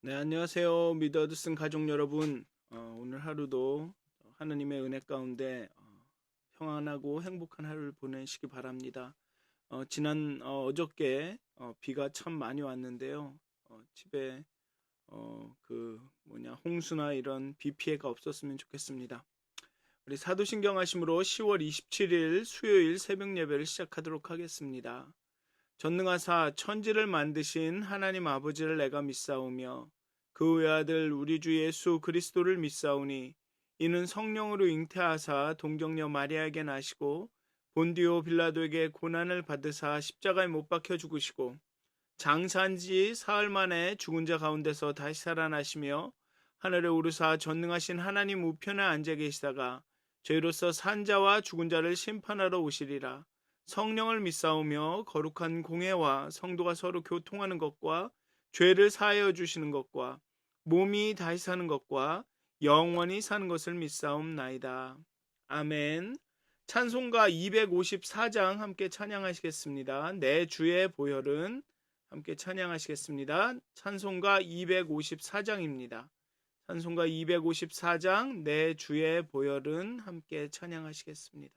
네, 안녕하세요. 미더드슨 가족 여러분. 오늘 하루도 하느님의 은혜 가운데 평안하고 행복한 하루를 보내시기 바랍니다. 어저께 비가 참 많이 왔는데요. 집에 홍수나 이런 비 피해가 없었으면 좋겠습니다. 우리 사도신경 하심으로 10월 27일 수요일 새벽 예배를 시작하도록 하겠습니다. 전능하사 천지를 만드신 하나님 아버지를 내가 믿사오며 그 외아들 우리 주 예수 그리스도를 믿사오니 이는 성령으로 잉태하사 동정녀 마리아에게 나시고 본디오 빌라도에게 고난을 받으사 십자가에 못 박혀 죽으시고 장사한 지 사흘 만에 죽은 자 가운데서 다시 살아나시며 하늘에 오르사 전능하신 하나님 우편에 앉아 계시다가 저희로서 산 자와 죽은 자를 심판하러 오시리라. 성령을 믿사오며 거룩한 공회와 성도가 서로 교통하는 것과 죄를 사하여 주시는 것과 몸이 다시 사는 것과 영원히 사는 것을 믿사옵나이다. 아멘. 찬송가 254장 함께 찬양하시겠습니다. 내 주의 보혈은 함께 찬양하시겠습니다. 찬송가 254장입니다. 찬송가 254장 내 주의 보혈은 함께 찬양하시겠습니다.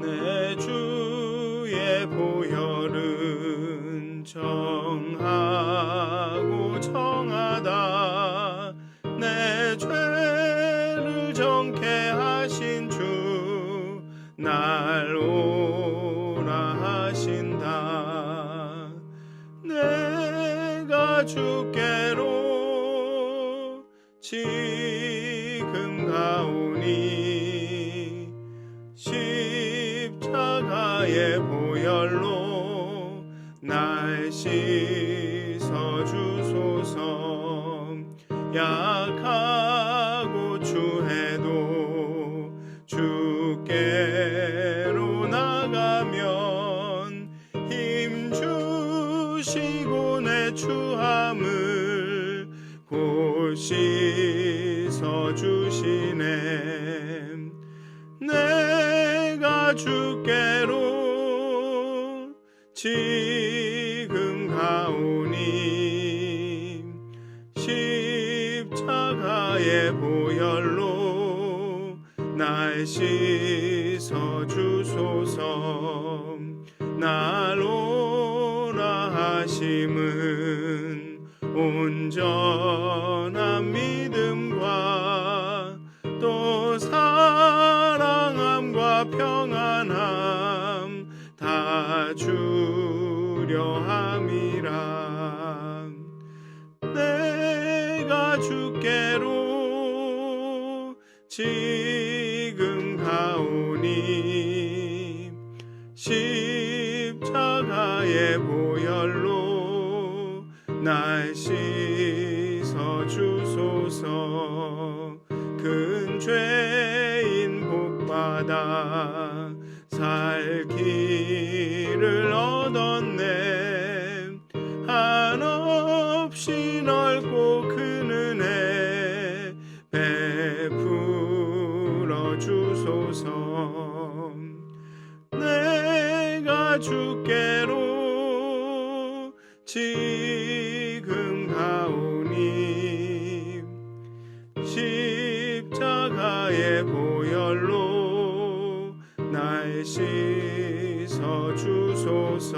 내 주의 보혈은 정하고 정하다. 내 죄를 정케 하신 주 날 오라 하신다. 내가 주께로 지금 가오니 십자가의 보혈로 날 씻어 주소서. 약하고 추해도 주께로 나가면 힘 주시고 내 추함을 곧 씻어 주시네. 내가 주께로 지금 가오니 십자가의 보혈로 날 씻어 주소서. 날 오라 하심은 온전한 믿음과 또 사랑함과 평안함 다 주려 함이라. 내가 주께로 지금 가오니 십자가의 보혈로 날 씻어 주소서. 큰 죄인 복받아 살 길을 얻었네. 한없이 넓고 큰 은혜 베풀어 주소서. 내가 주께로 지금 가오니 십자가의 보혈로 날 씻어 주소서.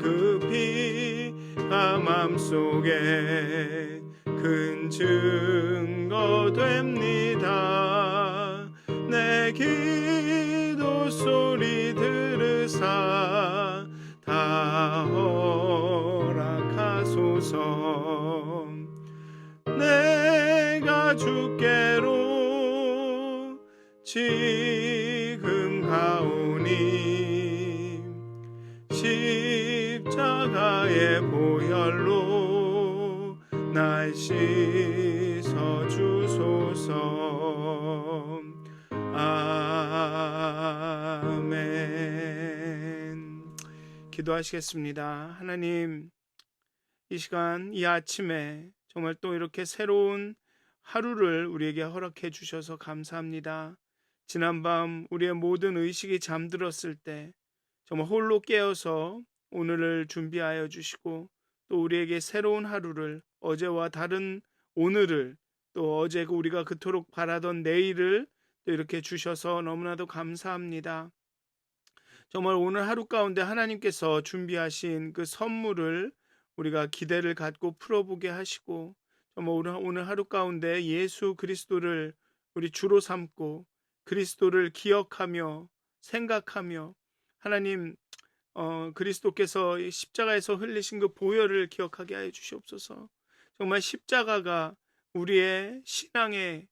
그 피가 맘속에 큰 증거 됩니다. 내 기도 소리 들으사 다 허락하소서. 내가 주께로 지금 가오니 십자가의 보혈로 날 씻어 주소서. 아멘. 기도하시겠습니다. 하나님, 이 시간 이 아침에 정말 또 이렇게 새로운 하루를 우리에게 허락해 주셔서 감사합니다. 지난밤 우리의 모든 의식이 잠들었을 때 정말 홀로 깨어서 오늘을 준비하여 주시고 또 우리에게 새로운 하루를 어제와 다른 오늘을 또 어제 우리가 그토록 바라던 내일을 또 이렇게 주셔서 너무나도 감사합니다. 정말 오늘 하루 가운데 하나님께서 준비하신 그 선물을 우리가 기대를 갖고 풀어보게 하시고 정말 오늘 하루 가운데 예수 그리스도를 우리 주로 삼고 그리스도를 기억하며 생각하며 하나님 그리스도께서 십자가에서 흘리신 그 보혈을 기억하게 하여 주시옵소서. 정말 십자가가 우리의 신앙의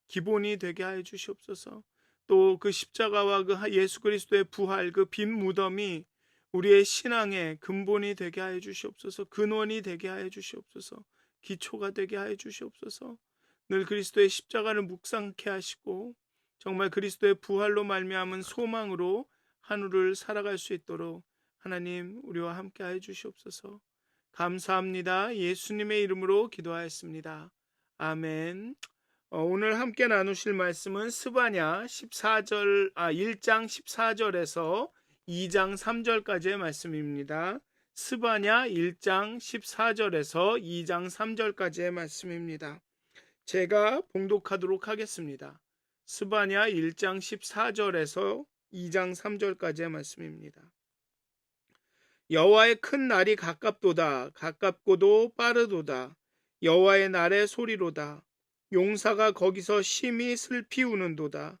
기본이 되게 하여 주시옵소서. 또 그 십자가와 그 예수 그리스도의 부활, 그 빈 무덤이 우리의 신앙의 근본이 되게 하여 주시옵소서. 근원이 되게 하여 주시옵소서. 기초가 되게 하여 주시옵소서. 늘 그리스도의 십자가를 묵상케 하시고 정말 그리스도의 부활로 말미암은 소망으로 하루를 살아갈 수 있도록 하나님 우리와 함께 하여 주시옵소서. 감사합니다. 예수님의 이름으로 기도하였습니다. 아멘. 오늘 함께 나누실 말씀은 스바냐 1장 14절에서 2장 3절까지의 말씀입니다. 스바냐 1장 14절에서 2장 3절까지의 말씀입니다. 제가 봉독하도록 하겠습니다. 스바냐 1장 14절에서 2장 3절까지의 말씀입니다. 여호와의 큰 날이 가깝도다. 가깝고도 빠르도다. 여호와의 날의 소리로다. 용사가 거기서 심히 슬피 우는도다.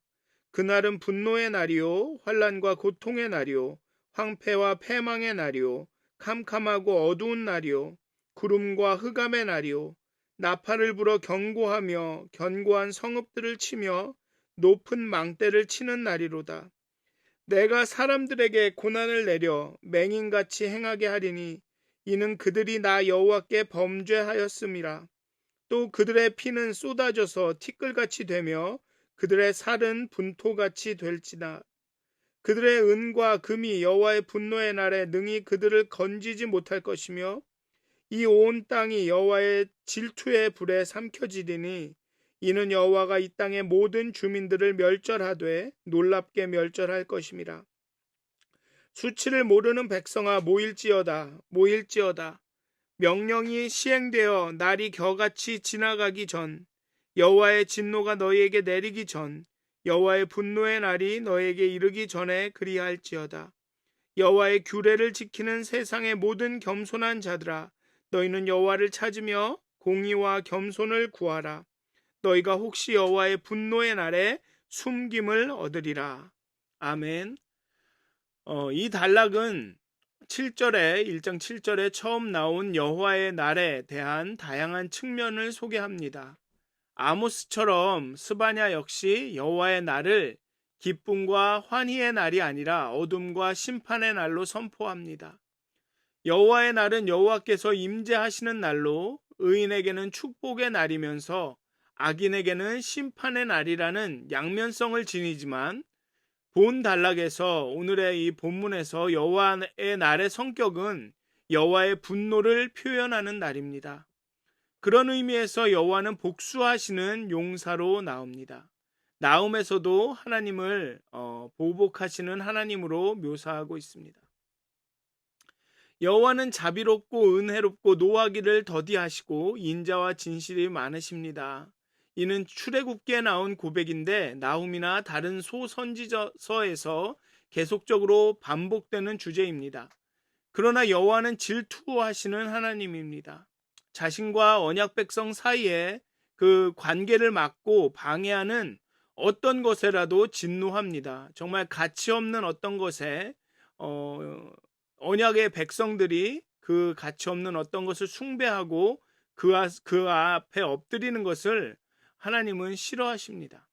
그날은 분노의 날이요 환난과 고통의 날이요 황폐와 패망의 날이요 캄캄하고 어두운 날이요 구름과 흑암의 날이요 나팔을 불어 경고하며 견고한 성읍들을 치며 높은 망대를 치는 날이로다. 내가 사람들에게 고난을 내려 맹인같이 행하게 하리니 이는 그들이 나 여호와께 범죄하였음이라. 또 그들의 피는 쏟아져서 티끌같이 되며 그들의 살은 분토같이 될지나. 그들의 은과 금이 여호와의 분노의 날에 능히 그들을 건지지 못할 것이며 이 온 땅이 여호와의 질투의 불에 삼켜지리니 이는 여호와가 이 땅의 모든 주민들을 멸절하되 놀랍게 멸절할 것임이라. 수치를 모르는 백성아 모일지어다. 모일지어다. 명령이 시행되어 날이 겨같이 지나가기 전 여호와의 진노가 너희에게 내리기 전 여호와의 분노의 날이 너희에게 이르기 전에 그리할지어다. 여호와의 규례를 지키는 세상의 모든 겸손한 자들아 너희는 여호와를 찾으며 공의와 겸손을 구하라. 너희가 혹시 여호와의 분노의 날에 숨김을 얻으리라. 아멘. 이 단락은 1장 7절에 처음 나온 여호와의 날에 대한 다양한 측면을 소개합니다. 아모스처럼 스바냐 역시 여호와의 날을 기쁨과 환희의 날이 아니라 어둠과 심판의 날로 선포합니다. 여호와의 날은 여호와께서 임재하시는 날로 의인에게는 축복의 날이면서 악인에게는 심판의 날이라는 양면성을 지니지만 본 단락에서 오늘의 이 본문에서 여호와의 날의 성격은 여호와의 분노를 표현하는 날입니다. 그런 의미에서 여호와는 복수하시는 용사로 나옵니다. 나움에서도 하나님을 보복하시는 하나님으로 묘사하고 있습니다. 여호와는 자비롭고 은혜롭고 노하기를 더디하시고 인자와 진실이 많으십니다. 이는 출애굽기에 나온 고백인데 나훔이나 다른 소선지서에서 계속적으로 반복되는 주제입니다. 그러나 여호와는 질투하시는 하나님입니다. 자신과 언약 백성 사이에 그 관계를 막고 방해하는 어떤 것에라도 진노합니다. 정말 가치 없는 어떤 것에 언약의 백성들이 그 가치 없는 어떤 것을 숭배하고 그 앞에 엎드리는 것을 하나님은 싫어하십니다.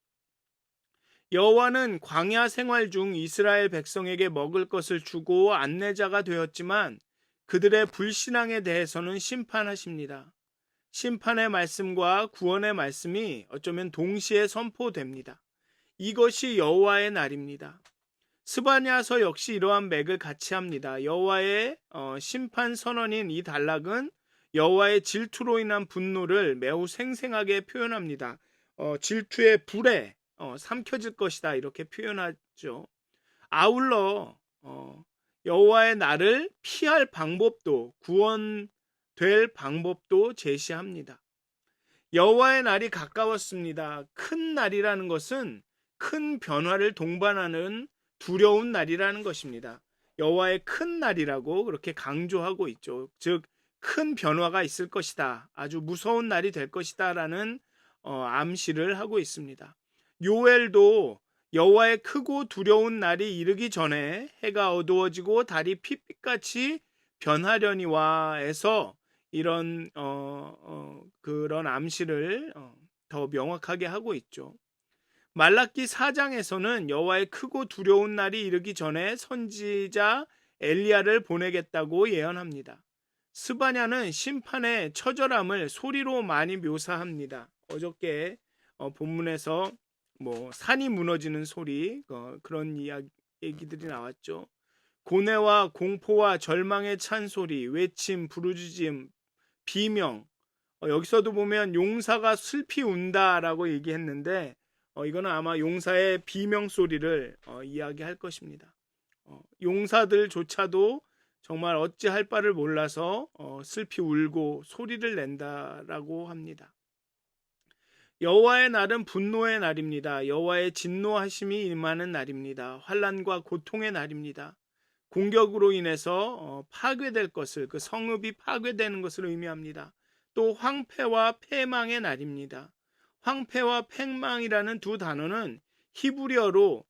여호와는 광야 생활 중 이스라엘 백성에게 먹을 것을 주고 안내자가 되었지만 그들의 불신앙에 대해서는 심판하십니다. 심판의 말씀과 구원의 말씀이 어쩌면 동시에 선포됩니다. 이것이 여호와의 날입니다. 스바냐서 역시 이러한 맥을 같이 합니다. 여호와의 심판 선언인 이 단락은 여호와의 질투로 인한 분노를 매우 생생하게 표현합니다. 질투의 불에 삼켜질 것이다 이렇게 표현하죠. 아울러 여호와의 날을 피할 방법도 구원될 방법도 제시합니다. 여호와의 날이 가까웠습니다. 큰 날이라는 것은 큰 변화를 동반하는 두려운 날이라는 것입니다. 여호와의 큰 날이라고 그렇게 강조하고 있죠. 즉 큰 변화가 있을 것이다. 아주 무서운 날이 될 것이다라는 암시를 하고 있습니다. 요엘도 여호와의 크고 두려운 날이 이르기 전에 해가 어두워지고 달이 핏빛같이 변하려니와에서 이런 그런 암시를 더 명확하게 하고 있죠. 말라기 4장에서는 여호와의 크고 두려운 날이 이르기 전에 선지자 엘리야를 보내겠다고 예언합니다. 스바냐는 심판의 처절함을 소리로 많이 묘사합니다. 어저께 본문에서 산이 무너지는 소리 그런 얘기들이 나왔죠. 고뇌와 공포와 절망에 찬 소리, 외침, 부르짖음, 비명. 여기서도 보면 용사가 슬피 운다라고 얘기했는데 이거는 아마 용사의 비명 소리를 이야기할 것입니다. 용사들조차도 정말 어찌할 바를 몰라서 슬피 울고 소리를 낸다라고 합니다. 여호와의 날은 분노의 날입니다. 여호와의 진노하심이 임하는 날입니다. 환난과 고통의 날입니다. 공격으로 인해서 파괴될 것을, 그 성읍이 파괴되는 것을 의미합니다. 또 황폐와 패망의 날입니다. 황폐와 패망이라는 두 단어는 히브리어로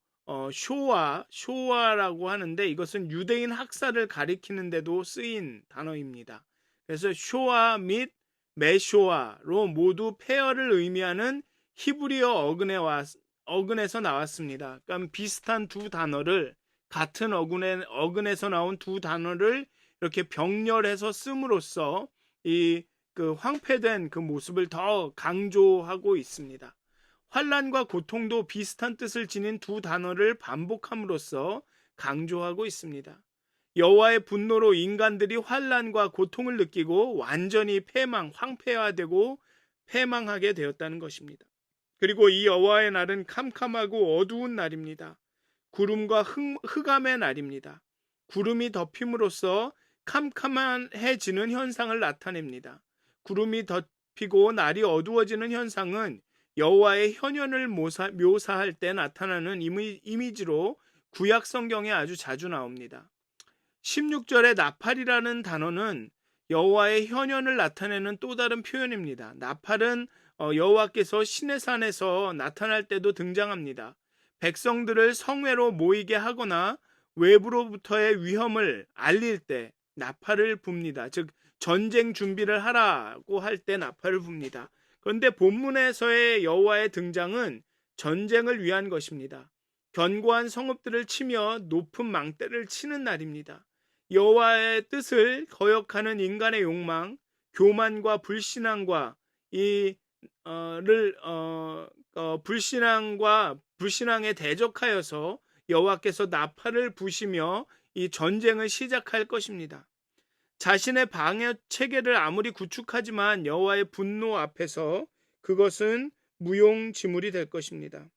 쇼아라고 하는데 이것은 유대인 학살을 가리키는데도 쓰인 단어입니다. 그래서 쇼아 및 메쇼아로 모두 폐허를 의미하는 히브리어 어근에서 나왔습니다. 그러니까 비슷한 두 단어를 같은 어근에서 나온 두 단어를 이렇게 병렬해서 씀으로써 그 황폐된 그 모습을 더 강조하고 있습니다. 환난과 고통도 비슷한 뜻을 지닌 두 단어를 반복함으로써 강조하고 있습니다. 여호와의 분노로 인간들이 환난과 고통을 느끼고 완전히 황폐화되고 패망하게 되었다는 것입니다. 그리고 이 여호와의 날은 캄캄하고 어두운 날입니다. 구름과 흑암의 날입니다. 구름이 덮임으로써 캄캄해지는 현상을 나타냅니다. 구름이 덮이고 날이 어두워지는 현상은 여호와의 현현을 묘사할 때 나타나는 이미지로 구약 성경에 아주 자주 나옵니다. 16절의 나팔이라는 단어는 여호와의 현현을 나타내는 또 다른 표현입니다. 나팔은 여호와께서 시내산에서 나타날 때도 등장합니다. 백성들을 성회로 모이게 하거나 외부로부터의 위험을 알릴 때 나팔을 붑니다. 즉 전쟁 준비를 하라고 할 때 나팔을 붑니다. 그런데 본문에서의 여호와의 등장은 전쟁을 위한 것입니다. 견고한 성읍들을 치며 높은 망대를 치는 날입니다. 여호와의 뜻을 거역하는 인간의 욕망, 교만과 불신앙과 불신앙에 대적하여서 여호와께서 나팔을 부시며 이 전쟁을 시작할 것입니다. 자신의 방어 체계를 아무리 구축하지만 여호와의 분노 앞에서 그것은 무용지물이 될 것입니다.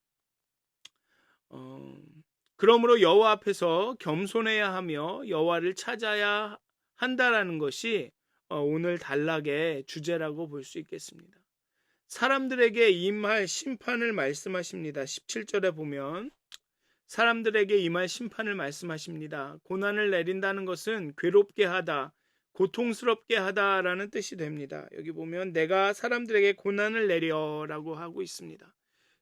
그러므로 여호와 앞에서 겸손해야 하며 여호와를 찾아야 한다라는 것이 오늘 단락의 주제라고 볼 수 있겠습니다. 사람들에게 임할 심판을 말씀하십니다. 17절에 보면 사람들에게 임할 심판을 말씀하십니다. 고난을 내린다는 것은 괴롭게 하다, 고통스럽게 하다라는 뜻이 됩니다. 여기 보면 내가 사람들에게 고난을 내려라고 하고 있습니다.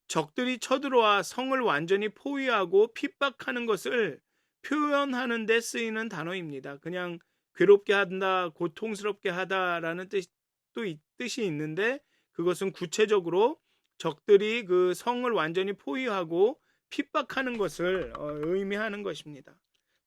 적들이 쳐들어와 성을 완전히 포위하고 핍박하는 것을 표현하는 데 쓰이는 단어입니다. 그냥 괴롭게 한다, 고통스럽게 하다라는 뜻이 있는데 그것은 구체적으로 적들이 그 성을 완전히 포위하고 핍박하는 것을 의미하는 것입니다.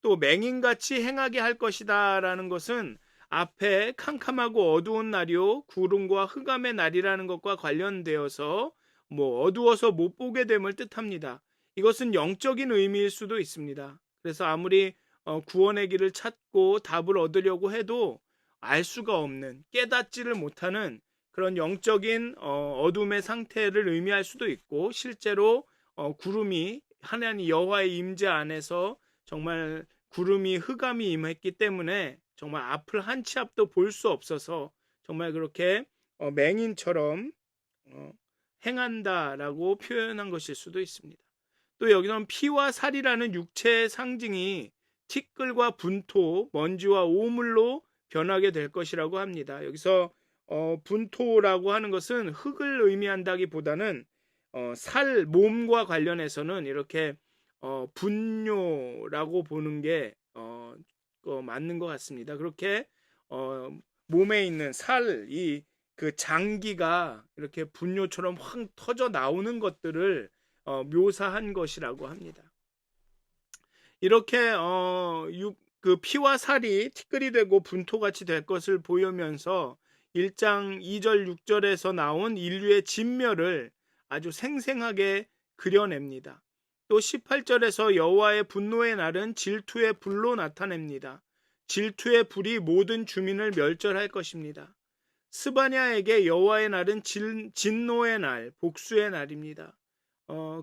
또 맹인같이 행하게 할 것이다 라는 것은 앞에 캄캄하고 어두운 날이요 구름과 흑암의 날이라는 것과 관련되어서 어두워서 못 보게 됨을 뜻합니다. 이것은 영적인 의미일 수도 있습니다. 그래서 아무리 구원의 길을 찾고 답을 얻으려고 해도 알 수가 없는, 깨닫지를 못하는 그런 영적인 어둠의 상태를 의미할 수도 있고, 실제로 구름이 하나님 여호와의 임재 안에서 정말 구름이 흑암이 임했기 때문에 정말 앞을 한 치 앞도 볼 수 없어서 정말 그렇게 맹인처럼 행한다라고 표현한 것일 수도 있습니다. 또 여기서는 피와 살이라는 육체의 상징이 티끌과 분토, 먼지와 오물로 변하게 될 것이라고 합니다. 여기서 분토라고 하는 것은 흙을 의미한다기보다는 살, 몸과 관련해서는 이렇게 분뇨라고 보는 게 맞는 것 같습니다. 그렇게 몸에 있는 살이 그 장기가 이렇게 분뇨처럼 확 터져 나오는 것들을 묘사한 것이라고 합니다. 이렇게 그 피와 살이 티끌이 되고 분토같이 될 것을 보이면서 1장 2절 6절에서 나온 인류의 진멸을 아주 생생하게 그려냅니다. 또 18절에서 여호와의 분노의 날은 질투의 불로 나타냅니다. 질투의 불이 모든 주민을 멸절할 것입니다. 스바냐에게 여호와의 날은 진노의 날, 복수의 날입니다.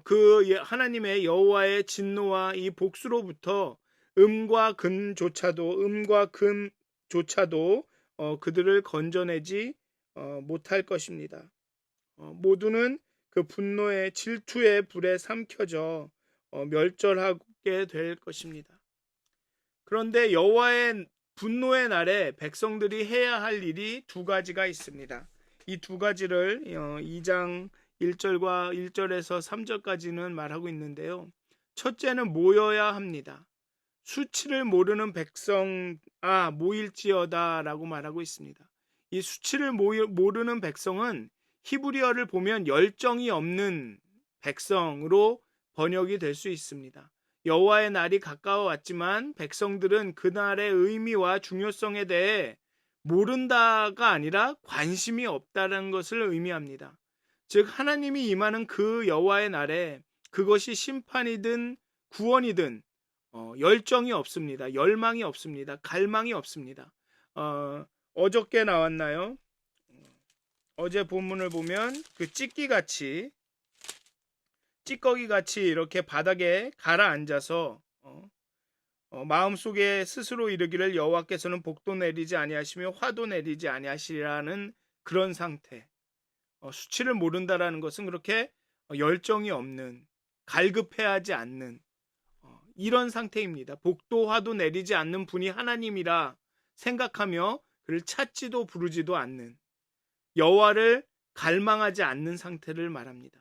그 하나님의 여호와의 진노와 이 복수로부터 음과 금조차도 그들을 건져내지 못할 것입니다. 모두는 그 분노의 질투의 불에 삼켜져 멸절하게 될 것입니다. 그런데 여호와의 분노의 날에 백성들이 해야 할 일이 두 가지가 있습니다. 이 두 가지를 2장 1절과 1절에서 3절까지는 말하고 있는데요. 첫째는 모여야 합니다. 수치를 모르는 백성 모일지어다 라고 말하고 있습니다. 이 수치를 모르는 백성은 히브리어를 보면 열정이 없는 백성으로 번역이 될 수 있습니다. 여호와의 날이 가까워왔지만 백성들은 그날의 의미와 중요성에 대해 모른다가 아니라 관심이 없다는 것을 의미합니다. 즉 하나님이 임하는 그 여호와의 날에 그것이 심판이든 구원이든 열정이 없습니다. 열망이 없습니다. 갈망이 없습니다. 어저께 나왔나요? 어제 본문을 보면 그 찌꺼기같이 이렇게 바닥에 가라앉아서 마음속에 스스로 이르기를 여호와께서는 복도 내리지 아니하시며 화도 내리지 아니하시리라는 그런 상태. 수치를 모른다라는 것은 그렇게 열정이 없는, 갈급해하지 않는 이런 상태입니다. 복도 화도 내리지 않는 분이 하나님이라 생각하며 그를 찾지도 부르지도 않는, 여호와를 갈망하지 않는 상태를 말합니다.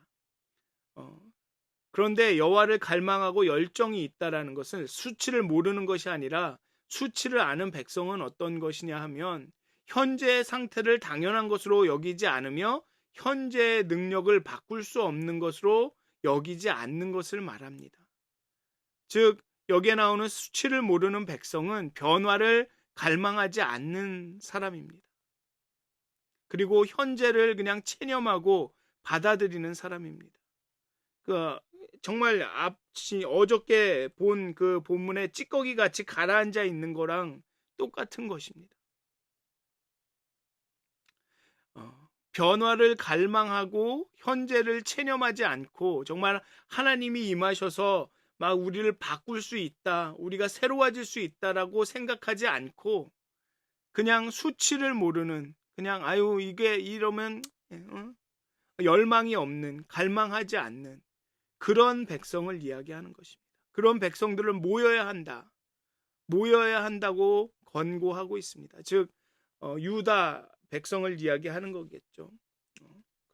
그런데 여호와를 갈망하고 열정이 있다라는 것은 수치를 모르는 것이 아니라, 수치를 아는 백성은 어떤 것이냐 하면 현재의 상태를 당연한 것으로 여기지 않으며 현재의 능력을 바꿀 수 없는 것으로 여기지 않는 것을 말합니다. 즉 여기에 나오는 수치를 모르는 백성은 변화를 갈망하지 않는 사람입니다. 그리고 현재를 그냥 체념하고 받아들이는 사람입니다. 정말 어저께 본 그 본문에 찌꺼기 같이 가라앉아 있는 거랑 똑같은 것입니다. 변화를 갈망하고 현재를 체념하지 않고 정말 하나님이 임하셔서 막 우리를 바꿀 수 있다, 우리가 새로워질 수 있다라고 생각하지 않고 그냥 수치를 모르는, 그냥 이게 이러면 열망이 없는, 갈망하지 않는 그런 백성을 이야기하는 것입니다. 그런 백성들을 모여야 한다고 권고하고 있습니다. 즉 유다 백성을 이야기하는 거겠죠.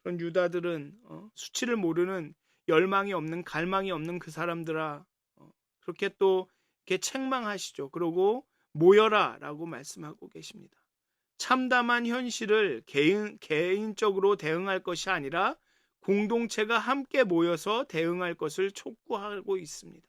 그런 유다들은 수치를 모르는, 열망이 없는, 갈망이 없는 그 사람들아, 그렇게 또 이렇게 책망하시죠. 그러고 모여라 라고 말씀하고 계십니다. 참담한 현실을 개인적으로 대응할 것이 아니라 공동체가 함께 모여서 대응할 것을 촉구하고 있습니다.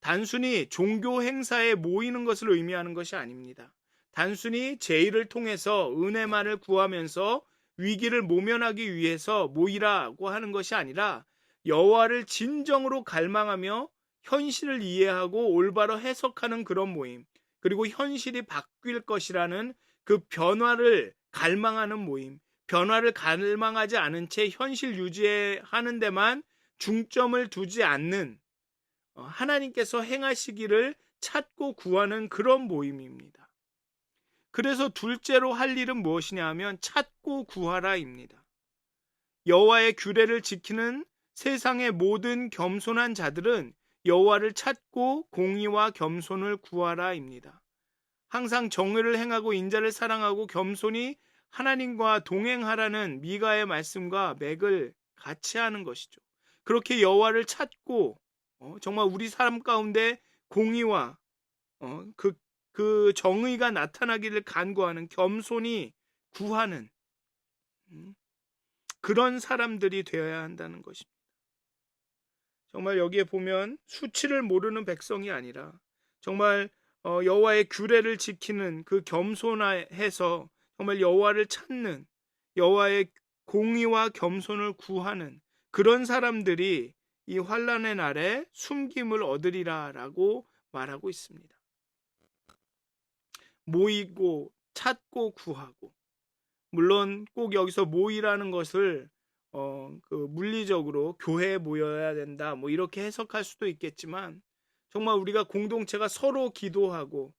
단순히 종교 행사에 모이는 것을 의미하는 것이 아닙니다. 단순히 제의를 통해서 은혜만을 구하면서 위기를 모면하기 위해서 모이라고 하는 것이 아니라 여호와를 진정으로 갈망하며 현실을 이해하고 올바로 해석하는 그런 모임, 그리고 현실이 바뀔 것이라는 그 변화를 갈망하는 모임, 변화를 갈망하지 않은 채 현실 유지하는 데만 중점을 두지 않는 하나님께서 행하시기를 찾고 구하는 그런 모임입니다. 그래서 둘째로 할 일은 무엇이냐 하면 찾고 구하라입니다. 여호와의 규례를 지키는 세상의 모든 겸손한 자들은 여호와를 찾고 공의와 겸손을 구하라입니다. 항상 정의를 행하고 인자를 사랑하고 겸손히 하나님과 동행하라는 미가의 말씀과 맥을 같이 하는 것이죠. 그렇게 여호와를 찾고 정말 우리 삶 가운데 공의와 그 정의가 나타나기를 간구하는 겸손히 구하는 그런 사람들이 되어야 한다는 것입니다. 정말 여기에 보면 수치를 모르는 백성이 아니라 정말 여호와의 규례를 지키는 그 겸손해서 정말 여호와를 찾는 여호와의 공의와 겸손을 구하는 그런 사람들이 이 환난의 날에 숨김을 얻으리라라고 말하고 있습니다. 모이고 찾고 구하고, 물론 꼭 여기서 모이라는 것을 그 물리적으로 교회에 모여야 된다 뭐 이렇게 해석할 수도 있겠지만, 정말 우리가 공동체가 서로 기도하고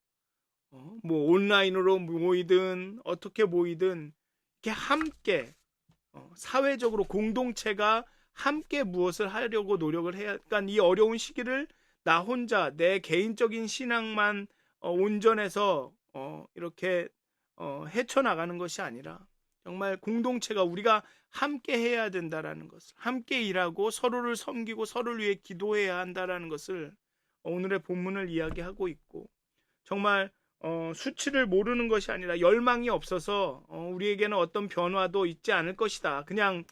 뭐 온라인으로 모이든 어떻게 모이든 이렇게 함께 사회적으로 공동체가 함께 무엇을 하려고 노력을 해야, 그러니까 이 어려운 시기를 나 혼자 내 개인적인 신앙만 온전해서 이렇게 헤쳐나가는 것이 아니라 정말 공동체가 우리가 함께 해야 된다라는 것을, 함께 일하고 서로를 섬기고 서로를 위해 기도해야 한다라는 것을 오늘의 본문을 이야기하고 있고, 정말 수치를 모르는 것이 아니라 열망이 없어서 우리에게는 어떤 변화도 있지 않을 것이다, 그냥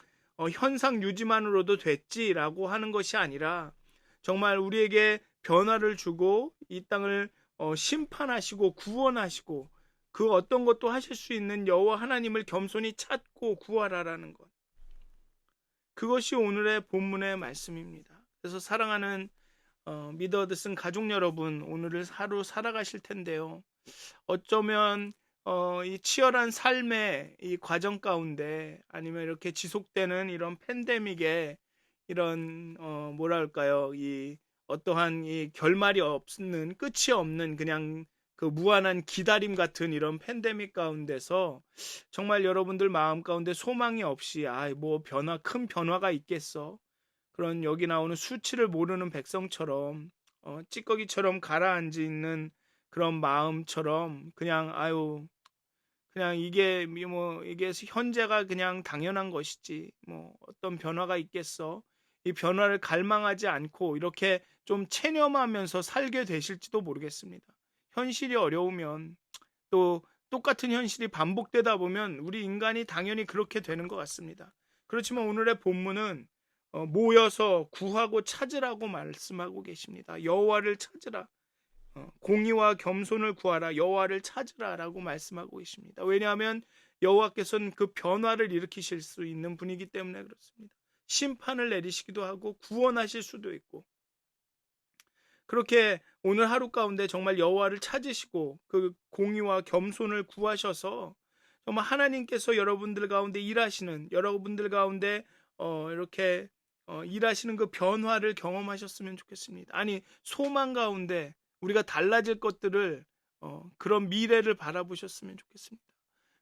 현상 유지만으로도 됐지라고 하는 것이 아니라 정말 우리에게 변화를 주고 이 땅을 심판하시고 구원하시고 그 어떤 것도 하실 수 있는 여호와 하나님을 겸손히 찾고 구하라라는 것, 그것이 오늘의 본문의 말씀입니다. 그래서 사랑하는 미더 드슨 가족 여러분, 오늘을 하루 살아가실 텐데요, 어쩌면 이 치열한 삶의 이 과정 가운데 아니면 이렇게 지속되는 이런 팬데믹에 이런 뭐랄까요, 이 어떠한 이 결말이 없는, 끝이 없는 그냥 그 무한한 기다림 같은 이런 팬데믹 가운데서 정말 여러분들 마음 가운데 소망이 없이 뭐 큰 변화가 있겠어, 그런 여기 나오는 수치를 모르는 백성처럼 찌꺼기처럼 가라앉아 있는 그런 마음처럼 그냥 그냥 이게 현재가 그냥 당연한 것이지 뭐 어떤 변화가 있겠어, 이 변화를 갈망하지 않고 이렇게 좀 체념하면서 살게 되실지도 모르겠습니다. 현실이 어려우면 또 똑같은 현실이 반복되다 보면 우리 인간이 당연히 그렇게 되는 것 같습니다. 그렇지만 오늘의 본문은 모여서 구하고 찾으라고 말씀하고 계십니다. 여호와를 찾으라, 공의와 겸손을 구하라, 여호와를 찾으라라고 말씀하고 계십니다. 왜냐하면 여호와께서는 그 변화를 일으키실 수 있는 분이기 때문에 그렇습니다. 심판을 내리시기도 하고 구원하실 수도 있고, 그렇게 오늘 하루 가운데 정말 여호와를 찾으시고 그 공의와 겸손을 구하셔서 정말 하나님께서 여러분들 가운데 일하시는, 여러분들 가운데 이렇게 일하시는 그 변화를 경험하셨으면 좋겠습니다. 아니, 소망 가운데 우리가 달라질 것들을 그런 미래를 바라보셨으면 좋겠습니다.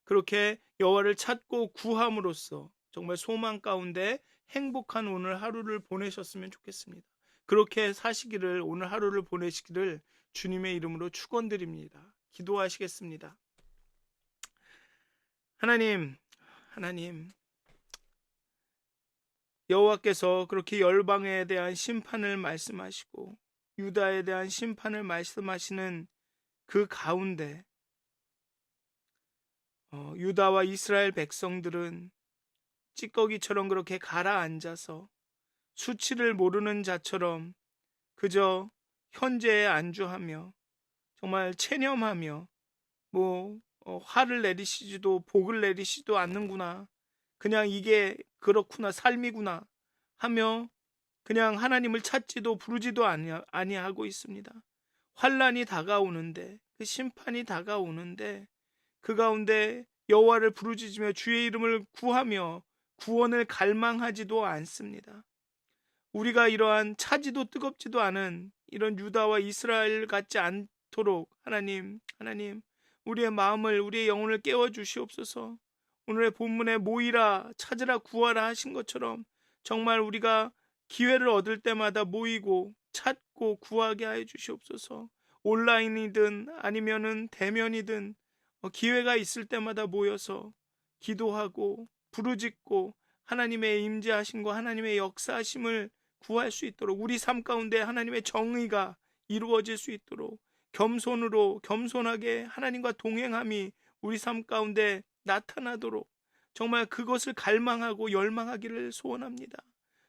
그렇게 여호와를 찾고 구함으로써 정말 소망 가운데 행복한 오늘 하루를 보내셨으면 좋겠습니다. 그렇게 사시기를, 오늘 하루를 보내시기를 주님의 이름으로 축원드립니다. 기도하시겠습니다. 하나님, 여호와께서 그렇게 열방에 대한 심판을 말씀하시고 유다에 대한 심판을 말씀하시는 그 가운데 유다와 이스라엘 백성들은 찌꺼기처럼 그렇게 가라앉아서 수치를 모르는 자처럼 그저 현재에 안주하며 정말 체념하며 화를 내리시지도 복을 내리시지도 않는구나, 그냥 이게 그렇구나, 삶이구나 하며 그냥 하나님을 찾지도 부르지도 아니하고 있습니다. 환난이 다가오는데, 그 심판이 다가오는데 그 가운데 여호와를 부르짖으며 주의 이름을 구하며 구원을 갈망하지도 않습니다. 우리가 이러한 차지도 뜨겁지도 않은 이런 유다와 이스라엘 같지 않도록 하나님 우리의 마음을 우리의 영혼을 깨워 주시옵소서. 오늘의 본문에 모이라 찾으라 구하라 하신 것처럼 정말 우리가 기회를 얻을 때마다 모이고 찾고 구하게 하여 주시옵소서. 온라인이든 아니면은 대면이든 기회가 있을 때마다 모여서 기도하고 부르짖고 하나님의 임재하심과 하나님의 역사하심을 구할 수 있도록 우리 삶 가운데 하나님의 정의가 이루어질 수 있도록 겸손하게 하나님과 동행함이 우리 삶 가운데 나타나도록 정말 그것을 갈망하고 열망하기를 소원합니다.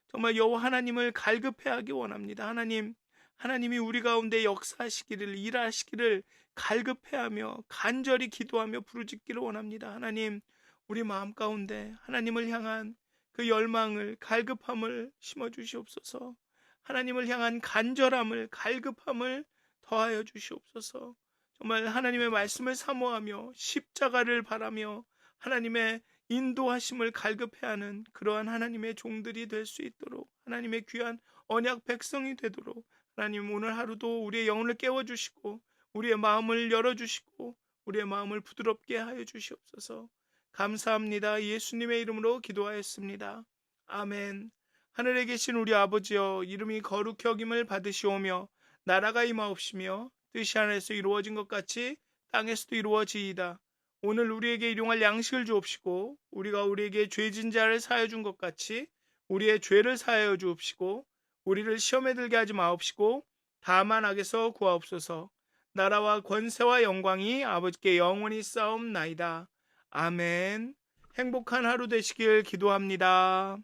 정말 여호와 하나님을 갈급해하기 원합니다. 하나님이 우리 가운데 역사하시기를 일하시기를 갈급해하며 간절히 기도하며 부르짖기를 원합니다. 하나님, 우리 마음 가운데 하나님을 향한 그 열망을 갈급함을 심어 주시옵소서. 하나님을 향한 간절함을 갈급함을 더하여 주시옵소서. 정말 하나님의 말씀을 사모하며 십자가를 바라며 하나님의 인도하심을 갈급해하는 그러한 하나님의 종들이 될 수 있도록 하나님의 귀한 언약 백성이 되도록 하나님 오늘 하루도 우리의 영혼을 깨워주시고 우리의 마음을 열어주시고 우리의 마음을 부드럽게 하여 주시옵소서. 감사합니다. 예수님의 이름으로 기도하였습니다. 아멘. 하늘에 계신 우리 아버지여, 이름이 거룩히 여김을 받으시오며 나라가 임하옵시며 뜻이 하늘에서 이루어진 것 같이 땅에서도 이루어지이다. 오늘 우리에게 일용할 양식을 주옵시고 우리가 우리에게 죄진 자를 사하여 준 것 같이 우리의 죄를 사하여 주옵시고 우리를 시험에 들게 하지 마옵시고 다만 악에서 구하옵소서. 나라와 권세와 영광이 아버지께 영원히 싸움나이다. 아멘. 행복한 하루 되시길 기도합니다.